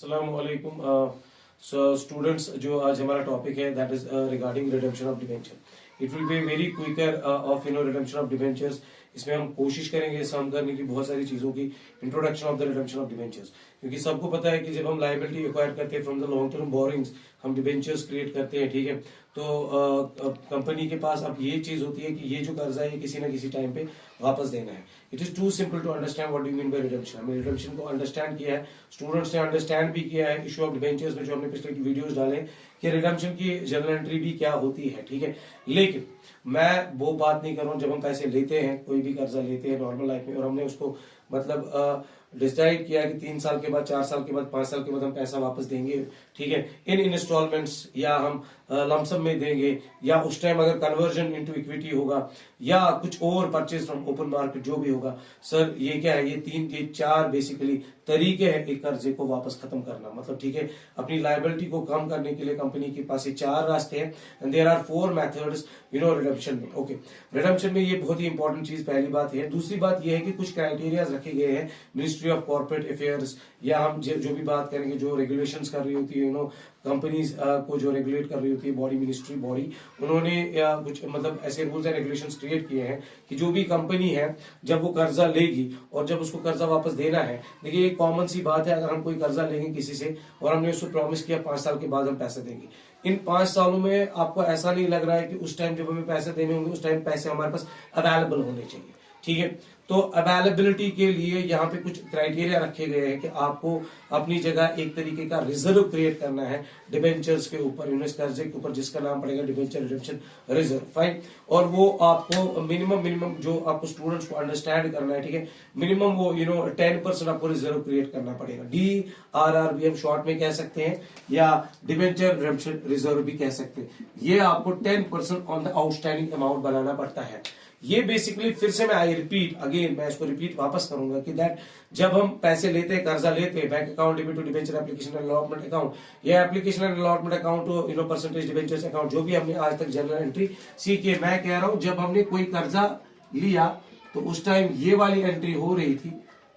अस्सलाम वालेकुम। स्टूडेंट्स, जो आज हमारा टॉपिक है that is regarding redemption of debenture. It will be very quicker of redemption of debentures. इसमें हम कोशिश करेंगे सम करने की बहुत सारी चीजों की introduction of the redemption of debentures, क्योंकि सबको पता है कि जब हम लायबिलिटी एक्वायर करते हैं from the long term borrowings, हम डिबेंचर्स क्रिएट करते हैं, ठीक है। तो कंपनी के पास अब ये चीज होती है कि ये जो कर्जा है किसी ना किसी टाइम पे वापस देना है। It is too simple to understand what do you mean by redemption. हमने रिडेम्पशन को अंडरस्टैंड किया है, स्टूडेंट्स ने अंडरस्टैंड भी किया है इशू ऑफ डिबेंचर्स में, जो हमने पिछले वीडियोस डाले कि रिडेम्पशन की जनरल एंट्री भी क्या होती है, ठीक है। लेकिन मैं वो बात नहीं कर रहा हूं जब हम पैसे लेते हैं, कोई भी कर्जा लेते हैं नॉर्मल लाइफ में, और हमने उसको मतलब डिसाइड किया कि 3 साल के बाद, 4 साल के बाद, 5 साल के बाद हम पैसा वापस देंगे, ठीक है, इन इंस्टॉलमेंट्स, या हम लमसम में देंगे, या उस टाइम अगर कन्वर्जन इनटू इक्विटी होगा, या कुछ और परचेज फ्रॉम ओपन मार्केट जो भी होगा। सर ये क्या है, ये 4 बेसिकली तरीके हैं एक कर्जे को वापस खत्म करना, मतलब ठीक है, अपनी लायबिलिटी को कम करने के लिए कंपनी के पास ये 4 रास्ते हैं, and there are 4 methods redemption में। ओके, रिडेम्पशन में ये बहुत ही इंपॉर्टेंट चीज पहली बात है। दूसरी बात ये है कि कुछ क्राइटेरिया रखे गए हैं मिनिस्ट्री ऑफ कॉर्पोरेट अफेयर्स, या हम जो भी बात करेंगे, जो रेगुलेशंस कर रही होती है कंपनीज को जो रेगुलेट कर रही होती है बॉडी, मिनिस्ट्री बॉडी, उन्होंने या कुछ मतलब ऐसे रूल्स एंड रेगुलेशंस क्रिएट किए हैं कि जो भी कंपनी है जब वो कर्जा लेगी और जब उसको कर्जा वापस देना है, देखिए ये कॉमन सी बात है, अगर हम कोई कर्जा लेंगे किसी से और हमने उसको प्रॉमिस किया 5 साल के बाद हम पैसे देंगे, इन 5 सालों में आपको ऐसा नहीं लग रहा है कि उस टाइम जब हमें पैसे देने होंगे उस टाइम पैसे हमारे पास अवेलेबल होने चाहिए, ठीक है। तो अवेलेबिलिटी के लिए यहाँ पे कुछ क्राइटेरिया रखे गए हैं कि आपको अपनी जगह एक तरीके का रिजर्व क्रिएट करना है डिबेंचर्स के ऊपर, कर्जे के ऊपर, जिसका नाम पड़ेगा डिबेंचर रिडेम्पशन रिजर्व, फाइन। और वो आपको मिनिमम जो आपको स्टूडेंट्स को अंडरस्टैंड करना है, ठीक है, मिनिमम वो 10% आपको रिजर्व क्रिएट करना पड़ेगा। DRR भी हम शॉर्ट में कह सकते हैं, या डिबेंचर रिडेम्पशन रिजर्व भी कह सकते हैं। ये आपको 10% ऑन द आउटस्टैंडिंग अमाउंट बनाना पड़ता है। ये बेसिकली फिर से मैं मैं इसको रिपीट वापस करूंगा कि दैट जब हम पैसे लेते हैं, कर्जा लेते हैं, bank account debit to debenture application and allotment account, या application and allotment account to percentage debentures account, जो भी हमने आज तक जनरल एंट्री सीखी है, मैं कह रहा हूं जब हमने कोई कर्जा लिया तो उस टाइम ये वाली एंट्री हो रही थी,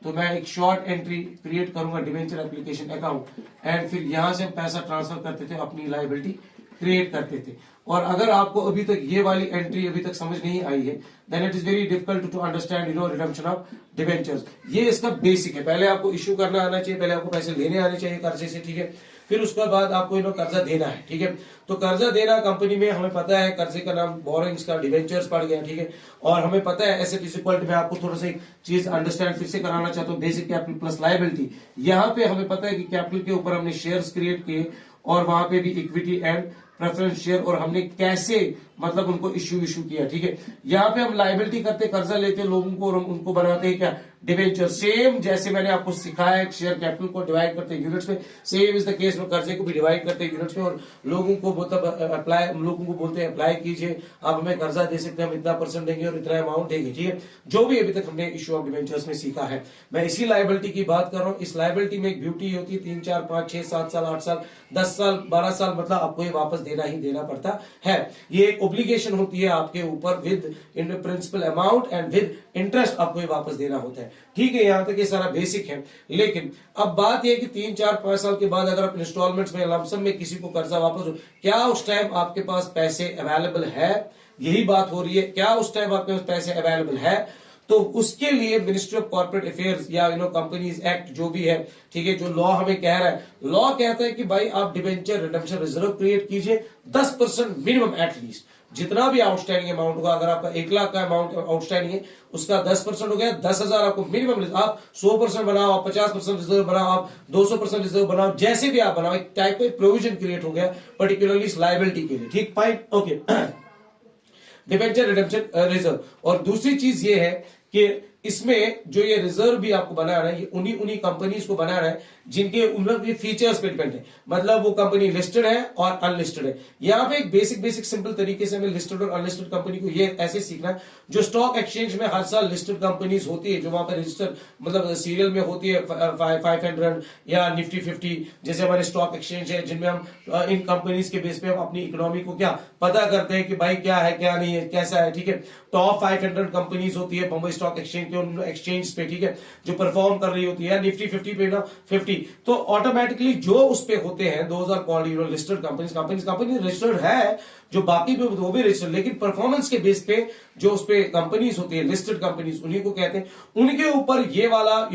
तो मैं एक शॉर्ट एंट्री क्रिएट करूंगा डिबेंचर एप्लीकेशन अकाउंट, एंड फिर यहां से हम पैसा ट्रांसफर करते थे, अपनी लायबिलिटी क्रिएट करते थे। और अगर आपको अभी तक ये वाली एंट्री अभी तक समझ नहीं आई है, then it is very difficult to understand redemption of debentures. ये इसका बेसिक है। पहले आपको इश्यू करना आना चाहिए, पहले आपको पैसे लेने आने चाहिए कर्जे से, ठीक है, फिर उसके बाद आपको कर्जा देना है, ठीक है। तो कर्जा देना कंपनी में हमें पता है, कर्जे का नाम बोरिंग्स का डिबेंचर्स पड़ गया, ठीक है। और हमें पता है एसेट इज इक्वल टू, मैं आपको थोड़ा सा एक चीज अंडरस्टैंड फिर से कराना चाहता हूँ, बेसिक कैपिटल प्लस लायबिलिटी। यहाँ पे हमें पता है कि कैपिटल के ऊपर हमने शेयर्स क्रिएट किए, और वहां पे भी इक्विटी एंड प्रेफरेंस शेयर, और हमने कैसे मतलब उनको इश्यू किया, ठीक है। यहाँ पे हम लायबिलिटी करते, कर्जा लेते लोगों को, और हम उनको बनाते हैं क्या, डिबेंचर। सेम जैसे मैंने आपको सिखाया है शेयर कैपिटल को डिवाइड करते हैं यूनिट्स में, सेम इज द केस में कर्जे को भी डिवाइड करते हैं यूनिट्स में, और लोगों को बोलते हैं अप्लाई कीजिए, आप हमें कर्जा दे सकते हैं, हम इतना % देंगे और इतना अमाउंट देंगे, ठीक है। जो भी अभी तक हमने इश्यू ऑफ डिबेंचर्स में सीखा है, मैं इसी लायबिलिटी की बात कर रहा हूँ। इस लायबिलिटी में एक ब्यूटी होती है, 3, 4, 5, 6, 7 साल, 8 साल, 10 साल, 12 साल, मतलब आपको ये वापस देना ही देना पड़ता है। ये एक ओब्लिगेशन होती है आपके ऊपर, with in principle amount and with interest आपको ये वापस देना होता है, ठीक है। यहां तक ये सारा बेसिक है। लेकिन अब बात यह है कि 3, 4, 5 साल के बाद अगर आप इंस्टॉलमेंट्स में, लमसम में किसी को कर्जा वापस हो, क्या उस टाइम आपके पास पैसे अवेलेबल है? यही बात हो रही है, क्या उस टाइम आपके पास पैसे अवेलेबल है? तो उसके लिए मिनिस्ट्री ऑफ कॉर्पोरेट अफेयर्स या कंपनीज एक्ट जो भी है, ठीक है, जो लॉ हमें कह रहा है, लॉ कहता है कि भाई आप डिबेंचर रिडेम्पशन रिजर्व क्रिएट कीजिए, 10% मिनिमम एटलीस्ट, जितना भी आउटस्टैंडिंग अमाउंट होगा। अगर आपका 1 लाख का अमाउंट आउटस्टैंडिंग है, उसका 10% हो गया, 10,000 आपको मिनिमम। आप 100% बनाओ, आप 50% रिजर्व बनाओ, आप 200% रिजर्व बनाओ, जैसे भी आप बनाओ, एक टाइप का प्रोविजन क्रिएट हो गया पर्टिकुलरली इस लायबिलिटी के लिए, ठीक, fine, okay. Debenture redemption reserve. और दूसरी चीज ये है कि इसमें जो ये रिजर्व भी आपको बनाना है, ये उन्हीं कंपनीज को बनाना है जिनके उनके फीचर्स पे डिपेंड है, मतलब वो कंपनी लिस्टेड है और अनलिस्टेड है। यहाँ पे एक बेसिक सिंपल तरीके से हमें लिस्टेड और अनलिस्टेड कंपनी को ये ऐसे सीखना है, जो स्टॉक एक्सचेंज में हर साल लिस्टेड कंपनीज होती है, जो वहां पर रजिस्टर मतलब सीरियल में होती है 500 या निफ्टी 50 जैसे हमारे स्टॉक एक्सचेंज है, जिनमें हम इन कंपनीज के बेस पे हम अपनी इकोनॉमी को क्या पता करते हैं कि भाई क्या है क्या नहीं है, कैसा है, ठीक है। टॉप 500 कंपनीज होती है बॉम्बे स्टॉक एक्सचेंज के, उन एक्सचेंज पे, ठीक है, जो परफॉर्म कर रही होती है। निफ्टी 50 पे 50 तो ऑटोमेटिकली जो उस पे होते हैं those are called listed company registered है, जो बाकी पे वो भी रजिस्टर्ड, लेकिन परफॉर्मेंस के बेस पे जो उस पे कंपनीज होती है लिस्टेड कंपनीज, उन्हीं को कहते हैं। उनके ऊपर ये वाला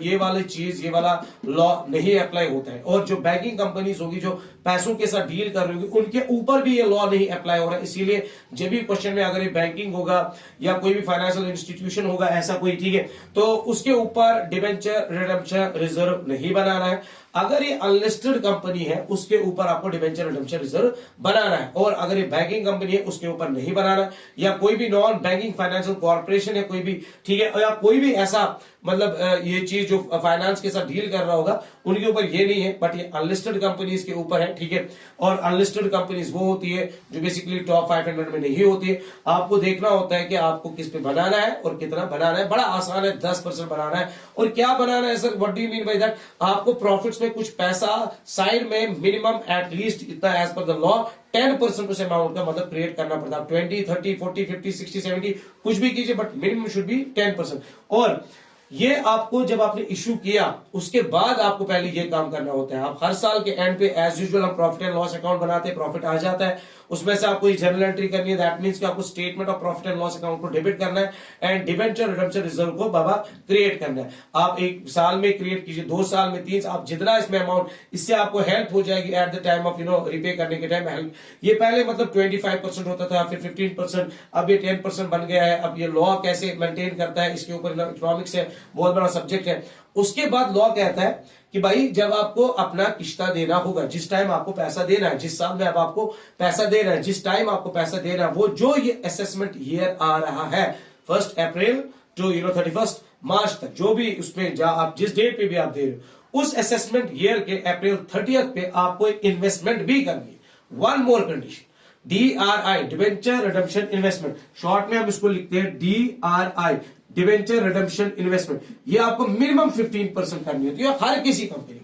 ये वाली चीज, ये वाला लॉ नहीं अप्लाई होता है। और जो बैंकिंग कंपनीज होगी, जो पैसों के साथ डील कर रही होगी, उनके ऊपर भी ये लॉ नहीं अप्लाई हो रहा है। इसीलिए जब भी क्वेश्चन में अगर ये बैंकिंग होगा या कोई भी फाइनेंशियल इंस्टीट्यूशन होगा ऐसा कोई, ठीक है, तो उसके ऊपर डिबेंचर रिडेम्पशन रिजर्व नहीं बनाना है। अगर ये अनलिस्टेड कंपनी है उसके ऊपर आपको डिबेंचर रिडेम्पशन रिजर्व बनाना है। और अगर ये बैंकिंग कंपनी है उसके ऊपर नहीं बनाना है, या कोई भी नॉन बैंकिंग फाइनेंशियल कॉर्पोरेशन है कोई भी, ठीक है, या कोई भी ऐसा मतलब ये चीज जो फाइनेंस के साथ डील कर रहा होगा, उनके ऊपर ये नहीं है। बट ये अनलिस्टेड कंपनीज के ऊपर है, ठीक है। और अनलिस्टेड कंपनीज वो होती है जो बेसिकली टॉप 500 में नहीं होती है। आपको देखना होता है कि आपको किस पे बनाना है और कितना बनाना है। बड़ा आसान है, 10% बनाना है। और क्या बनाना है sir, what do you mean by that? आपको प्रॉफिट्स में कुछ पैसा साइड में मिनिमम एटलीस्ट इतना एज पर द लॉ 10% उस अमाउंट का मतलब क्रिएट करना पड़ता है। 20, 30, 40, 50, 60, 70 कुछ भी कीजिए, बट मिनिमम शुड बी 10%। और ये आपको जब आपने इश्यू किया उसके बाद आपको पहले ये काम करना होता है। आप हर साल के एंड पे एज यूजुअल हम प्रॉफिट एंड लॉस अकाउंट बनाते हैं, प्रॉफिट आ जाता है, उसमें से आपको जर्नल एंट्री करनी है। दैट मींस कि आपको statement of profit and loss account को डेबिट करना है एंड डिबेंचर रिडेम्पशन रिजर्व को बाबा क्रिएट करना है। आप एक साल में क्रिएट कीजिए, 2 साल में, 3 आप जितना इसमें अमाउंट, इससे आपको हेल्प हो जाएगी at the time of repay करने के टाइम हेल्प। ये पहले मतलब 25% होता था, फिर 15%, अब ये 10% बन गया है। अब ये लॉ कैसे मेंटेन करता है, इसके ऊपर इकोनॉमिक्स है, बहुत बड़ा सब्जेक्ट है। उसके बाद लॉ कहता है कि भाई जब आपको अपना किश्ता देना होगा, जिस टाइम आपको पैसा देना है, जिस साल में अब आपको पैसा देना है, जिस टाइम आपको पैसा देना है, वो जो ये असेसमेंट ईयर आ रहा है 1 अप्रैल टू 31 मार्च तक, जो भी उसमें आप जिस डेट पे भी आप दे रहे हो, उस असेसमेंट ईयर के अप्रैल 30 पे आपको एक इन्वेस्टमेंट भी करनी है। One more condition, DRI, debenture redemption investment, short में हम इसको लिखते हैं DRI, डिबेंचर रिडेम्पशन इन्वेस्टमेंट। ये आपको मिनिमम 15% करनी होती है हर किसी कंपनी,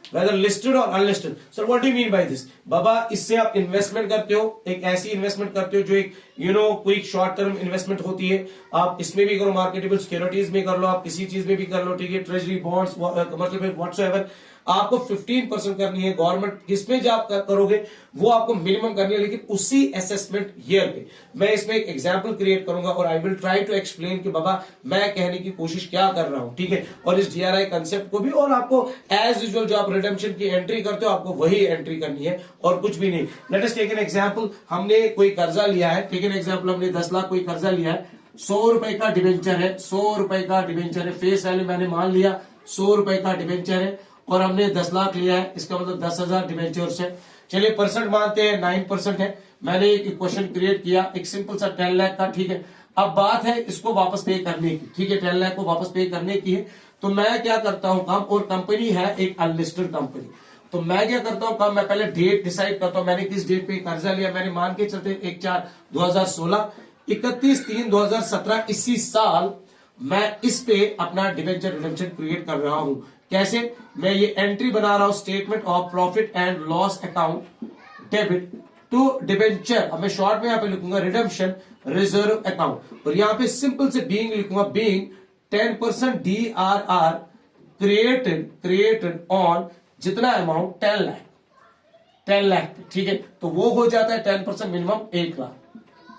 वेदर लिस्टेड और unlisted. Sir what do you mean by this? बाबा इससे आप इन्वेस्टमेंट करते हो, एक ऐसी इन्वेस्टमेंट करते हो जो एक कोई शॉर्ट टर्म इन्वेस्टमेंट होती है। आप इसमें भी करो, मार्केटेबल सिक्योरिटीज में कर लो, आप किसी चीज में भी कर लो, ठीक है, treasury bonds, commercial paper, whatsoever, आपको 15% करनी है। गवर्नमेंट किसमें जो आप करोगे वो आपको मिनिमम करनी है, लेकिन उसी असेसमेंट ईयर पे। मैं इसमें एक एग्जांपल क्रिएट करूंगा और I will try to explain कि बाबा मैं कहने की कोशिश क्या कर रहा हूं, ठीक है, और इस DRI कंसेप्ट को भी। और आपको एज यूजुअल जो आप रिडेम्पशन की एंट्री करते हो आपको वही एंट्री करनी है और कुछ भी नहीं। Let us take an example, हमने कोई कर्जा लिया है, टेक एन एग्जांपल, हमने 10 लाख कोई कर्जा लिया है, 100 रुपए का डिबेंचर है, 100 रुपए का डिबेंचर है, फेस वैल्यू मैंने मान लिया 100 रुपए का डिबेंचर है, और हमने 10 लाख लिया है, इसका मतलब 10,000 डिबेंचर्स है। चलिए परसेंट मानते हैं 9% है। मैंने एक क्वेश्चन क्रिएट किया एक सिंपल सा 10 लाख का, ठीक है। अब बात है इसको वापस पे करने की, ठीक है, 10 लाख को वापस पे करने की है। तो मैं क्या करता हूं काम, और कंपनी है एक अनलिस्टेड कंपनी, तो मैं क्या करता हूं काम, मैं पहले डेट डिसाइड करता हूं, मैंने किस डेट पे कर्जा लिया। मैंने मान के चलते 1/4/2016, 31/3/2017, इसी साल मैं इस पे अपना डिबेंचर रिडेम्पशन क्रिएट कर रहा हूं। कैसे? मैं ये एंट्री बना रहा हूं, statement of profit and loss account debit to debenture. अब मैं शॉर्ट में यहां पे लिखूंगा रिडेम्पशन रिजर्व अकाउंट, और यहां पे सिंपल से बीइंग लिखूंगा, बीइंग 10% DRR क्रिएटेड ऑन जितना अमाउंट 10 लाख, ठीक है। तो वो हो जाता है 10% मिनिमम 1 लाख।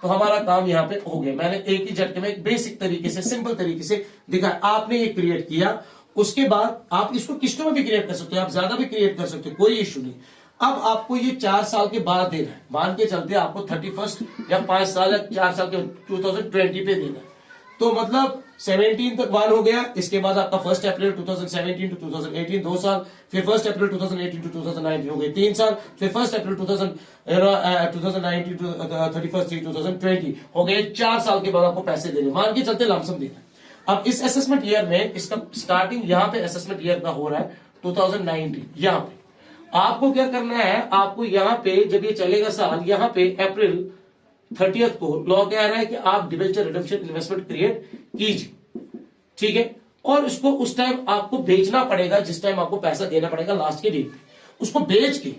तो हमारा काम यहाँ पे हो गया। मैंने एक ही झटके में बेसिक तरीके से, सिंपल तरीके से दिखाया, आपने ये क्रिएट किया। उसके बाद आप इसको किस्तों में भी क्रिएट कर सकते हो, आप ज्यादा भी क्रिएट कर सकते हो, कोई इश्यू नहीं। अब आपको ये 4 साल के बाद देना है, मान के चलते आपको 31 या 5 साल या 4 साल के 2020 पे देना है। तो मतलब 17 तक 1 हो गया, इसके बाद आपका 1 अप्रैल 2017 टू 2018 2 साल, फिर 1 अप्रैल 2018 टू 2019 हो गए 3 साल, फिर 1 अप्रैल 2019 टू 31 2020 हो गए 4 साल के बाद आपको पैसे देने, मान के चलते लमसम देना। अब इस असेसमेंट ईयर में इसका स्टार्टिंग यहाँ पे असेसमेंट ईयर का हो रहा है 2019। यहाँ पे आपको क्या करना है, आपको यहाँ पे जब ये चलेगा साल, यहाँ पे अप्रैल 30 को लॉ कह रहा है कि आप डिबेंचर रिडेम्पशन इन्वेस्टमेंट क्रिएट कीजिए, ठीक है। और उसको उस टाइम आपको भेजना पड़ेगा, जिस टाइम आपको पैसा देना पड़ेगा लास्ट के डेट पे, उसको भेज के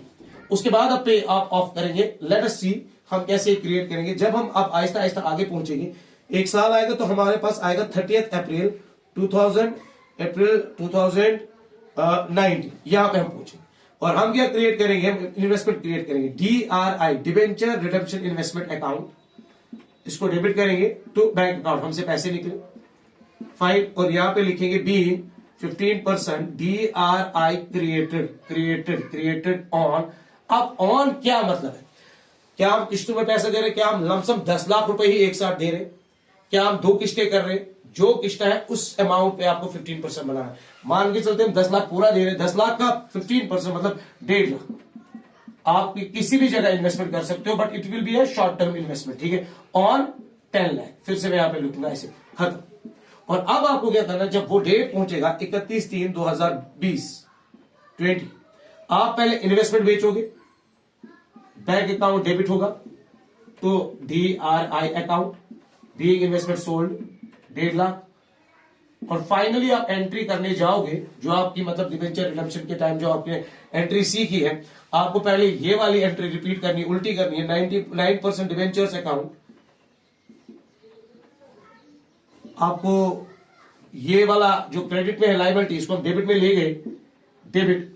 उसके बाद आप पे आप ऑफ करेंगे। लेट अस सी हम कैसे क्रिएट करेंगे। जब हम अब आहिस्ता आहिस्ता आगे पहुंचेंगे, एक साल आएगा तो हमारे पास आएगा 30 अप्रैल 2000 90, यहां पे हम पहुंचेंगे और हम क्या क्रिएट करेंगे, हम इन्वेस्टमेंट क्रिएट करेंगे, DRI debenture redemption investment account, इसको डेबिट करेंगे टू बैंक अकाउंट, हमसे पैसे निकले फाइन, और यहां पे लिखेंगे बी 15% DRI क्रिएटेड ऑन। अब ऑन क्या मतलब है, क्या हम किस्तों में पैसा दे रहे, क्या हम लमसम 10 लाख रुपए ही एक साथ दे रहे, क्या हम 2 किस्तें कर रहे, जो किस्ता है उस अमाउंट पे आपको 15% बनाना है। मान के चलते हम 10 लाख पूरा दे रहे हैं, 10 लाख का 15% मतलब 1.5 लाख। आप किसी भी जगह इन्वेस्टमेंट कर सकते हो, but it will be a short term investment, ठीक है, ऑन 10 लाख। फिर से मैं यहां पे लिखूंगा ऐसे, खत्म। और अब आपको क्या करना है, जब वो डेट पहुंचेगा 31/3/2020, आप पहले इन्वेस्टमेंट बेचोगे, बैंक अकाउंट डेबिट होगा तो DRI account, being investment sold 1.5 lakh, और फाइनली आप एंट्री करने जाओगे, जो आपकी मतलब डिबेंचर रिडम्पशन के टाइम जो आपने एंट्री सीखी है, आपको पहले ये वाली एंट्री रिपीट करनी, उल्टी करनी है। 99% डिबेंचर्स अकाउंट, आपको ये वाला जो क्रेडिट में है लायबिलिटी, इसको हम डेबिट में ले गए, डेबिट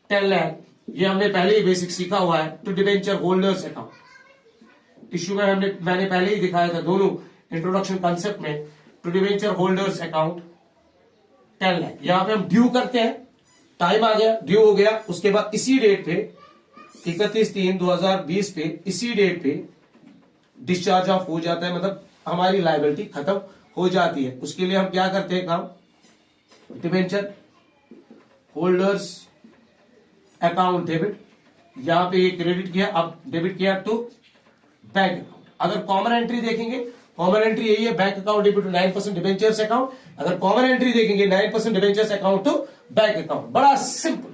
10 लाख, ये हमने पहले ही बेसिक सीखा हुआ है, तो डिबेंचर होल्डर्स अकाउंट इश्यू में मैंने पहले ही दिखाया था दोनों इंट्रोडक्शन कॉन्सेप्ट में, to debenture holders account 10 lakh. यहां पे हम ड्यू करते हैं, टाइम आ गया, ड्यू हो गया, उसके बाद इसी डेट पे 31/3/2020 पे इसी डेट पे डिस्चार्ज ऑफ हो जाता है, मतलब हमारी लायबिलिटी खत्म हो जाती है। उसके लिए हम क्या करते हैं काम, डिबेंचर होल्डर्स अकाउंट डेबिट, यहां पे ये क्रेडिट किया, अब डेबिट किया तो बैंक अकाउंट। अगर कॉमन एंट्री देखेंगे, कॉमन एंट्री यही है, bank account debit to 9% debentures account. अगर कॉमन एंट्री देखेंगे 9% debentures account to bank account. बड़ा सिंपल,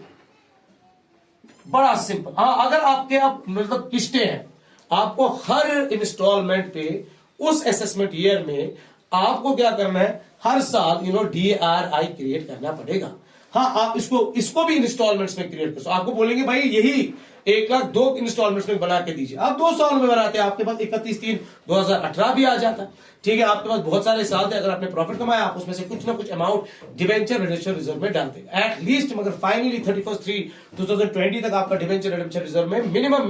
बड़ा सिंपल। हाँ, अगर आपके आप मतलब किस्तें हैं, आपको हर इंस्टॉलमेंट पे उस असेसमेंट ईयर में आपको क्या करना है, हर साल DRI क्रिएट करना पड़ेगा। हाँ, आप इसको भी इंस्टॉलमेंट्स में क्रिएट कर सकते। आपको बोलेंगे भाई यही 1 लाख 2 इंस्टॉलमेंट्स में बना के दीजिए, आप 2 साल में बनाते हैं, आपके पास 31/3/2018 भी आ जाता है, ठीक है, आपके पास बहुत सारे साल थे। अगर आपने प्रॉफिट कमाया, आप उसमें से कुछ ना कुछ अमाउंट डिवेंचर रिडेम्पशन रिजर्व में डालते हैं एटलीस्ट, मगर फाइनली 31/3/2020 तक आपका डिवेंचर रिडेम्पशन रिजर्व में मिनिमम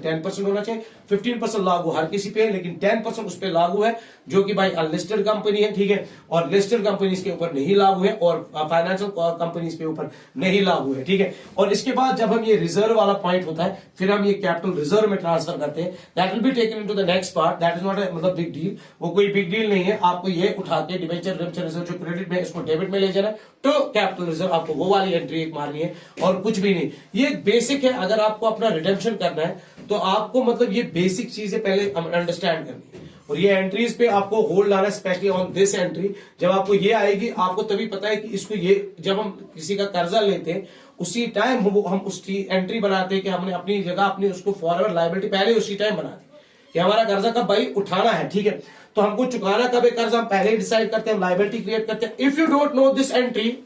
10% होना चाहिए। 15% लागू हर किसी पे है, लेकिन 10% उस पर लागू है जो कि भाई अनलिस्टेड कंपनी है, ठीक है, और लिस्टेड कंपनीज के ऊपर नहीं लागू है, और फाइनेंशियल कंपनीज के ऊपर नहीं लागू है, ठीक है। और इसके बाद जब हम ये रिजर्व वाला पॉइंट होता है, फिर हम ये कैपिटल रिजर्व में ट्रांसफर करते हैं। That will be taken into the next part, that is not मतलब बिग डील, वो कोई बिग डील नहीं है। आपको ये उठा के डिबेंचर रिडेम्पशन रिजर्व जो क्रेडिट में, इसको डेबिट में ले जाना है, तो कैपिटल रिजर्व आपको वो वाली एंट्री एक मारनी है, और कुछ भी नहीं। ये बेसिक है, अगर आपको अपना रिडेम्पशन करना है तो आपको मतलब ये बेसिक चीजें पहले अंडरस्टैंड करनी है, और ये एंट्रीज पे आपको होल्ड लाना, स्पेशली ऑन दिस एंट्री। जब आपको ये आएगी, आपको तभी पता है कि इसको ये, जब हम किसी का कर्जा लेते हैं उसी टाइम हम उसकी एंट्री बनाते हैं कि हमने अपनी जगह अपनी उसको फॉरवर्ड लायबिलिटी पहले उसी टाइम बना दी कि हमारा कर्जा कब भाई उठाना है, ठीक है, तो हमको चुकाना कब है कर्जा, हम पहले ही डिसाइड करते हैं, लायबिलिटी क्रिएट करते हैं। If you don't know this entry,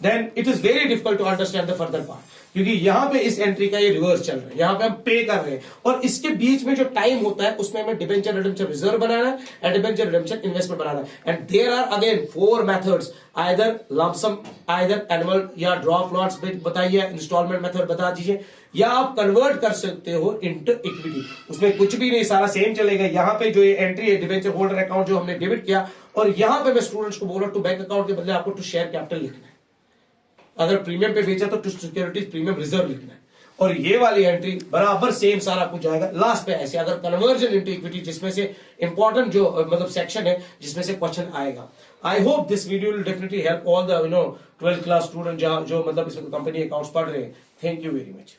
then it is very difficult to understand the further part, क्योंकि यहां पे इस एंट्री का ये रिवर्स चल रहा है, यहां पे हम पे कर रहे हैं, और इसके बीच में जो टाइम होता है उसमें हमें डिबेंचर रिडेम्पशन रिजर्व बनाना है एंड डिबेंचर रिडेम्पशन इन्वेस्टमेंट बनाना है। And there are again 4 methods, either lump sum, either annual या ड्रॉप लॉट्स बताइए, इंस्टॉलमेंट मेथड बता दीजिए, या आप कन्वर्ट कर सकते हो इनटू इक्विटी। उसमें कुछ भी नहीं, सारा सेम चलेगा। यहाँ पे जो ये एंट्री है डिबेंचर होल्डर अकाउंट जो हमने डेबिट किया, और यहां पे मैं स्टूडेंट्स को बोला टू बैंक अकाउंट के बदले आपको टू शेयर कैपिटल लिखना है, अगर प्रीमियम पे बेचा तो टू सिक्योरिटीज प्रीमियम रिजर्व लिखना है, और ये वाली एंट्री बराबर सेम सारा कुछ जाएगा। लास्ट पे ऐसे अगर कन्वर्जन इनटू इक्विटी, जिसमें से इंपॉर्टेंट जो मतलब सेक्शन है जिसमें से क्वेश्चन आएगा। I hope this video will definitely help all the 12th class student जो मतलब इसमें कंपनी अकाउंट्स पढ़ रहे हैं। Thank you very much.